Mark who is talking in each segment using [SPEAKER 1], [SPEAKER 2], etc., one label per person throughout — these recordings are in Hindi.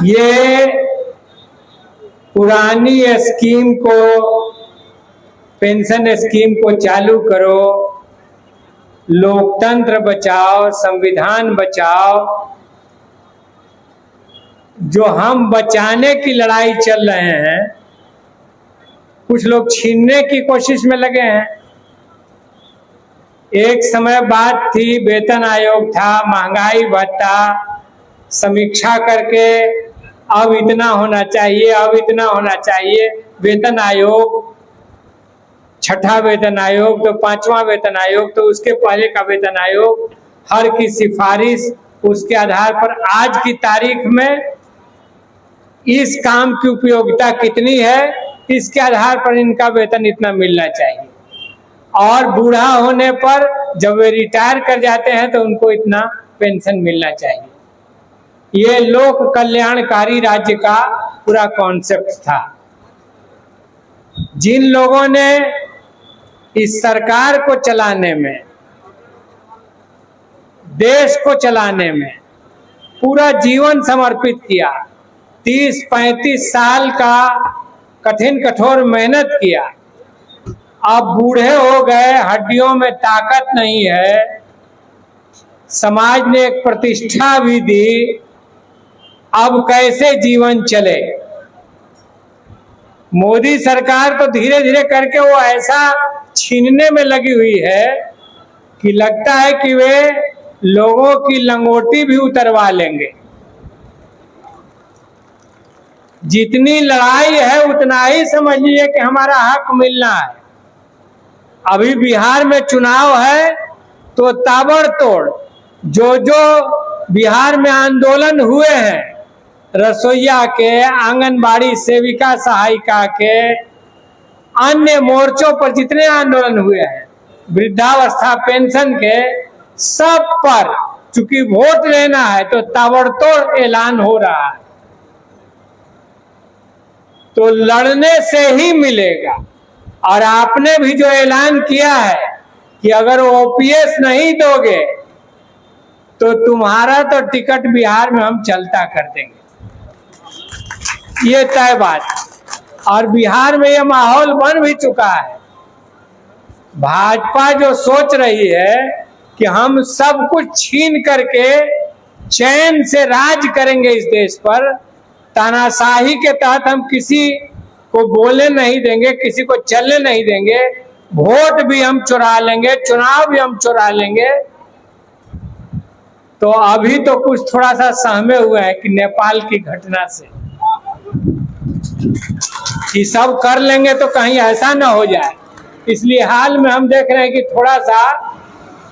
[SPEAKER 1] ये पुरानी स्कीम को, पेंशन स्कीम को चालू करो, लोकतंत्र बचाओ, संविधान बचाओ, जो हम बचाने की लड़ाई चल रहे हैं, कुछ लोग छीनने की कोशिश में लगे हैं। एक समय बात थी, वेतन आयोग था, महंगाई भत्ता समीक्षा करके अब इतना होना चाहिए, अब इतना होना चाहिए। वेतन आयोग, छठा वेतन आयोग, तो पांचवा वेतन आयोग, तो उसके पहले का वेतन आयोग, हर की सिफारिश, उसके आधार पर आज की तारीख में इस काम की उपयोगिता कितनी है, इसके आधार पर इनका वेतन इतना मिलना चाहिए। और बूढ़ा होने पर जब वे रिटायर कर जाते हैं तो उनको इतना पेंशन मिलना चाहिए। ये लोक कल्याणकारी राज्य का पूरा कॉन्सेप्ट था। जिन लोगों ने इस सरकार को चलाने में, देश को चलाने में पूरा जीवन समर्पित किया, 30-35 साल का कठिन कठोर मेहनत किया, अब बूढ़े हो गए, हड्डियों में ताकत नहीं है, समाज ने एक प्रतिष्ठा भी दी, अब कैसे जीवन चले। मोदी सरकार तो धीरे धीरे करके वो ऐसा छीनने में लगी हुई है कि लगता है कि वे लोगों की लंगोटी भी उतरवा लेंगे। जितनी लड़ाई है उतना ही समझिए कि हमारा हक मिलना है। अभी बिहार में चुनाव है तो ताबड़तोड़ जो बिहार में आंदोलन हुए हैं, रसोइया के, आंगनबाड़ी सेविका सहायिका के, अन्य मोर्चों पर जितने आंदोलन हुए हैं, वृद्धावस्था पेंशन के, सब पर चूंकि वोट लेना है तो ताबड़तोड़ ऐलान हो रहा है। तो लड़ने से ही मिलेगा। और आपने भी जो ऐलान किया है कि अगर ओपीएस नहीं दोगे तो तुम्हारा तो टिकट बिहार में हम चलता कर देंगे, ये तय बात। और बिहार में ये माहौल बन भी चुका है। भाजपा जो सोच रही है कि हम सब कुछ छीन करके चैन से राज करेंगे इस देश पर, तानाशाही के तहत हम किसी को बोलने नहीं देंगे, किसी को चलने नहीं देंगे, वोट भी हम चुरा लेंगे, चुनाव भी हम चुरा लेंगे, तो अभी तो कुछ थोड़ा सा सहमे हुए हैं कि नेपाल की घटना से कि सब कर लेंगे तो कहीं ऐसा ना हो जाए। इसलिए हाल में हम देख रहे हैं कि थोड़ा सा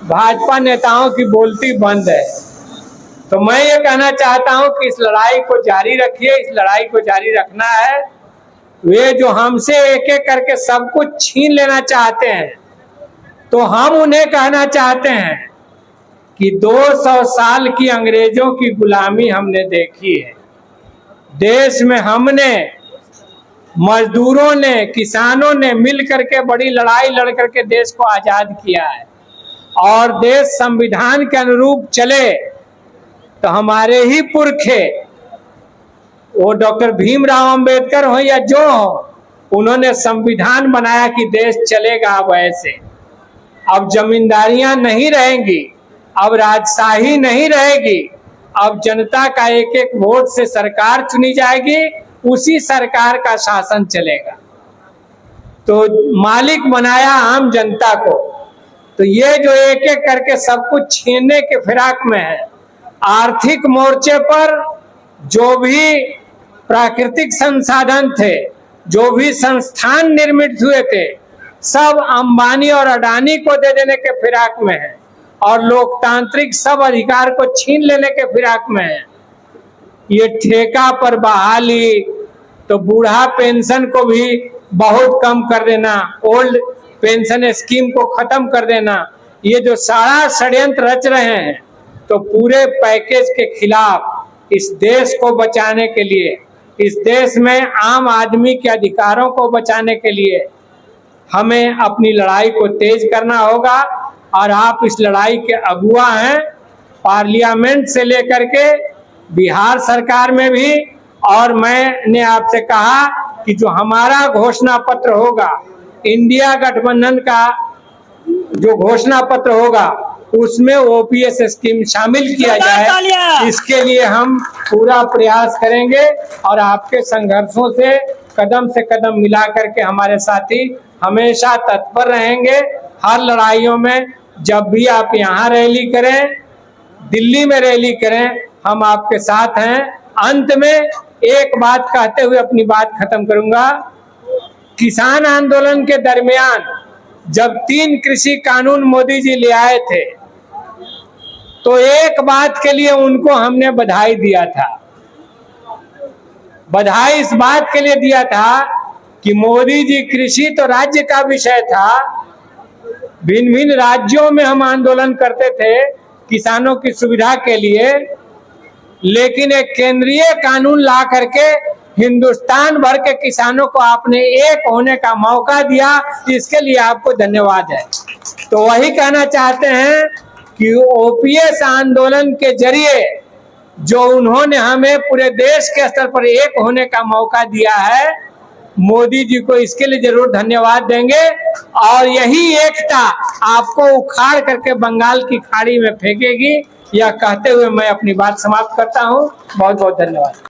[SPEAKER 1] भाजपा नेताओं की बोलती बंद है। तो मैं ये कहना चाहता हूं कि इस लड़ाई को जारी रखिए, इस लड़ाई को जारी रखना है। वे जो हमसे एक एक करके सब कुछ छीन लेना चाहते हैं, तो हम उन्हें कहना चाहते हैं कि 200 साल की अंग्रेजों की गुलामी हमने देखी है। देश में हमने, मजदूरों ने, किसानों ने मिल करके बड़ी लड़ाई लड़ करके देश को आजाद किया है। और देश संविधान के अनुरूप चले तो हमारे ही पुरखे, वो डॉक्टर भीमराव अंबेडकर हो या जो हो, उन्होंने संविधान बनाया कि देश चलेगा अब ऐसे। अब जमींदारियां नहीं रहेंगी, अब राजशाही नहीं रहेगी, अब जनता का एक एक वोट से सरकार चुनी जाएगी, उसी सरकार का शासन चलेगा। तो मालिक बनाया आम जनता को। तो ये जो एक एक करके सब कुछ छीनने के फिराक में है, आर्थिक मोर्चे पर जो भी प्राकृतिक संसाधन थे, जो भी संस्थान निर्मित हुए थे, सब अंबानी और अडानी को दे देने के फिराक में है और लोकतांत्रिक सब अधिकार को छीन लेने के फिराक में है। ये ठेका पर बहाली, तो बूढ़ा पेंशन को भी बहुत कम कर देना, ओल्ड पेंशन स्कीम को खत्म कर देना, ये जो सारा षड्यंत्र रच रहे हैं, तो पूरे पैकेज के खिलाफ इस देश को बचाने के लिए, इस देश में आम आदमी के अधिकारों को बचाने के लिए हमें अपनी लड़ाई को तेज करना होगा। और आप इस लड़ाई के अगुआ हैं, पार्लियामेंट से लेकर के बिहार सरकार में भी और मैंने आपसे कहा कि जो हमारा घोषणा पत्र होगा, इंडिया गठबंधन का जो घोषणा पत्र होगा, उसमें ओपीएस स्कीम शामिल किया जाए। इसके लिए हम पूरा प्रयास करेंगे और आपके संघर्षों से कदम मिला करके हमारे साथी हमेशा तत्पर रहेंगे। हर लड़ाइयों में जब भी आप यहाँ रैली करें, दिल्ली में रैली करें, हम आपके साथ हैं। अंत में एक बात कहते हुए अपनी बात खत्म करूंगा। किसान आंदोलन के दरमियान जब 3 कृषि कानून मोदी जी ले आए थे, तो एक बात के लिए उनको हमने बधाई दिया था। बधाई इस बात के लिए दिया था कि मोदी जी, कृषि तो राज्य का विषय था, भिन्न भिन्न राज्यों में हम आंदोलन करते थे किसानों की सुविधा के लिए, लेकिन एक केंद्रीय कानून ला करके हिंदुस्तान भर के किसानों को आपने एक होने का मौका दिया। इसके लिए आपको धन्यवाद है। तो वही कहना चाहते हैं कि ओपीएस आंदोलन के जरिए जो उन्होंने हमें पूरे देश के स्तर पर एक होने का मौका दिया है, मोदी जी को इसके लिए जरूर धन्यवाद देंगे। और यही एकता आपको उखाड़ करके बंगाल की खाड़ी में फेंकेगी, यह कहते हुए मैं अपनी बात समाप्त करता हूं। बहुत बहुत धन्यवाद।